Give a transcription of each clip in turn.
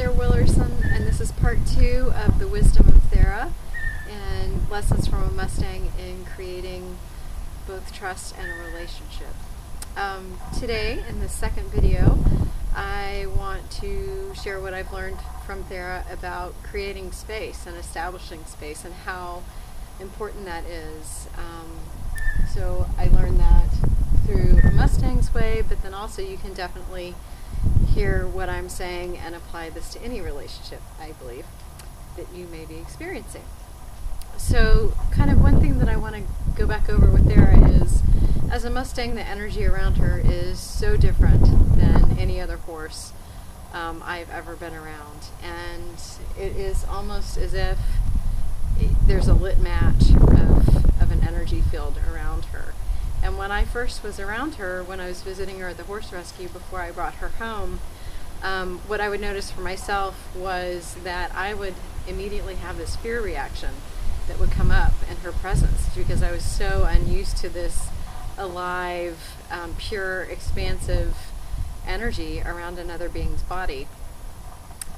Claire Willerson, and this is part 2 of the Wisdom of Thera and lessons from a Mustang in creating both trust and a relationship. Today, in this second video, I want to share what I've learned from Thera about creating space and establishing space and how important that is. So I learned that through a Mustang's way, but then also you can definitely hear what I'm saying and apply this to any relationship, I believe, that you may be experiencing. So kind of one thing that I want to go back over with Thera is, as a Mustang, the energy around her is so different than any other horse I've ever been around. And it is almost as if there's a lit match of an energy field around her. And when I first was around her, when I was visiting her at the horse rescue before I brought her home, what I would notice for myself was that I would immediately have this fear reaction that would come up in her presence, because I was so unused to this alive, pure, expansive energy around another being's body.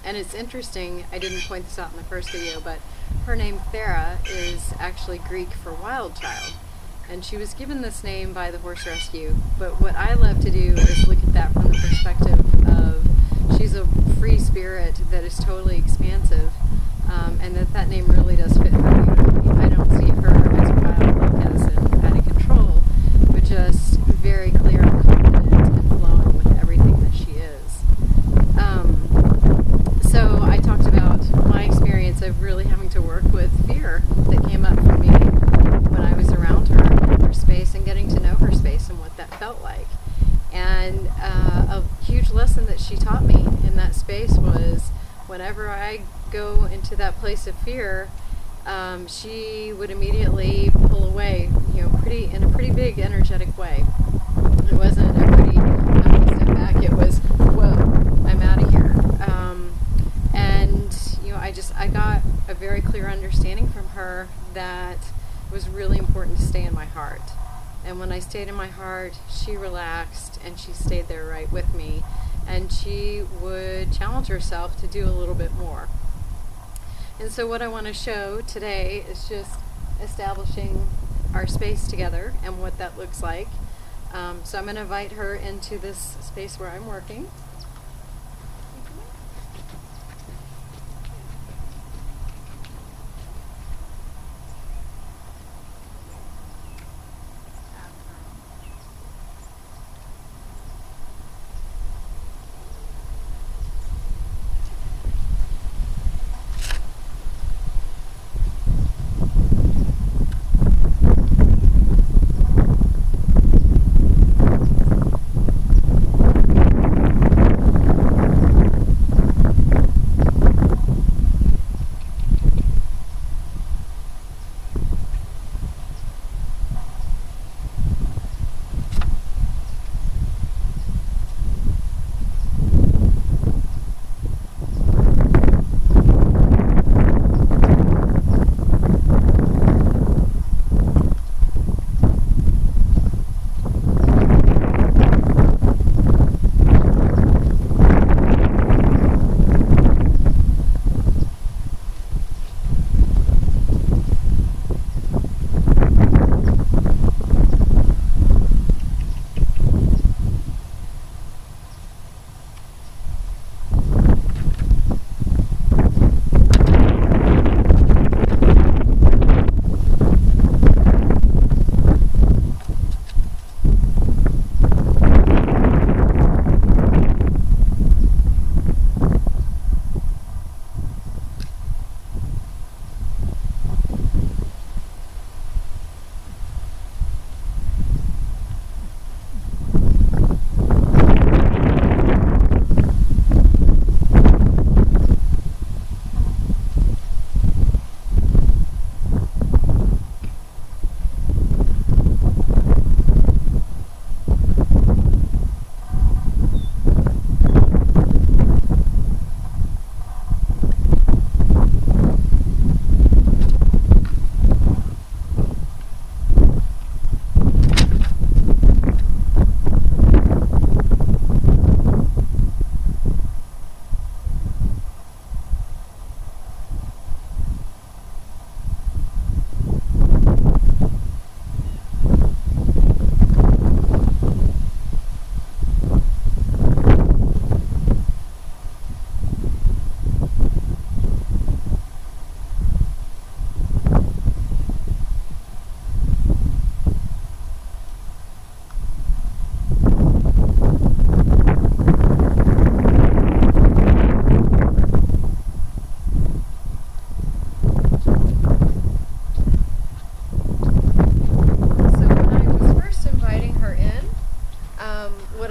And it's interesting, I didn't point this out in the first video, but her name Thera is actually Greek for wild child. And she was given this name by the horse rescue, but what I love to do is look at that from the perspective of she's a free spirit that is totally expansive, and that name really does fit her beautifully. I don't see her as wild, as out of control, but just very clear and confident and flowing with everything that she is. So I talked about my experience of really having to work with fear that came up for me when I was around her in her space and getting to know her space and what that felt like. And a huge lesson that she taught me in that space was, whenever I go into that place of fear, she would immediately pull away, in a pretty big energetic way. It wasn't a pretty step back, it was, whoa, I'm out of here. I got a very clear understanding from her that it was really important to stay in my heart. And when I stayed in my heart, she relaxed and she stayed there right with me. And she would challenge herself to do a little bit more. And so what I want to show today is just establishing our space together and what that looks like. So I'm going to invite her into this space where I'm working.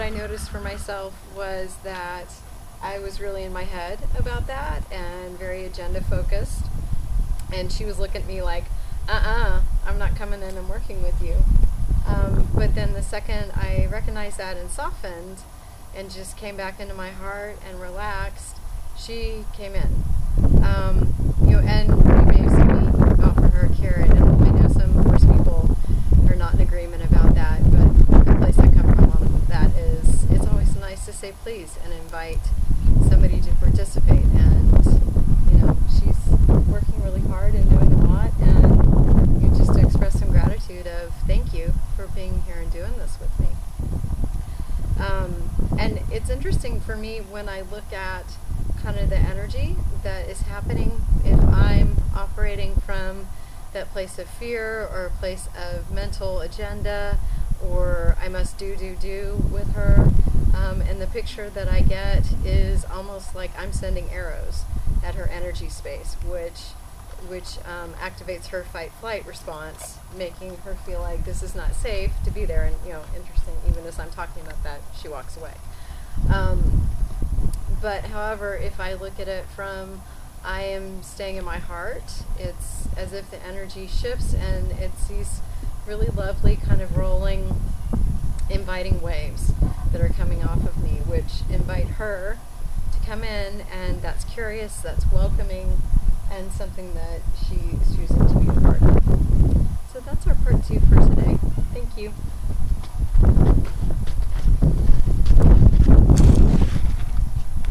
I noticed for myself was that I was really in my head about that and very agenda focused. And she was looking at me like, I'm not coming in and working with you. But then the second I recognized that and softened and just came back into my heart and relaxed, she came in. And you may have seen me offer her a carrot, and I know some horse people are not in agreement about that, but the place I come from on that is, it's always nice to say please and invite somebody to participate. And, she's working really hard and doing a lot, and you just express some gratitude of thank you for being here and doing this with me. And it's interesting for me when I look at kind of the energy that is happening, if I'm operating from that place of fear or a place of mental agenda, or I must do with her, and the picture that I get is almost like I'm sending arrows at her energy space, which activates her fight-flight response, making her feel like this is not safe to be there. And interesting, even as I'm talking about that, she walks away. But however, if I look at it from I am staying in my heart, it's as if the energy shifts, and it's these really lovely kind of rolling, inviting waves that are coming off of me, which invite her to come in, and that's curious, that's welcoming, and something that she is choosing to be a part of.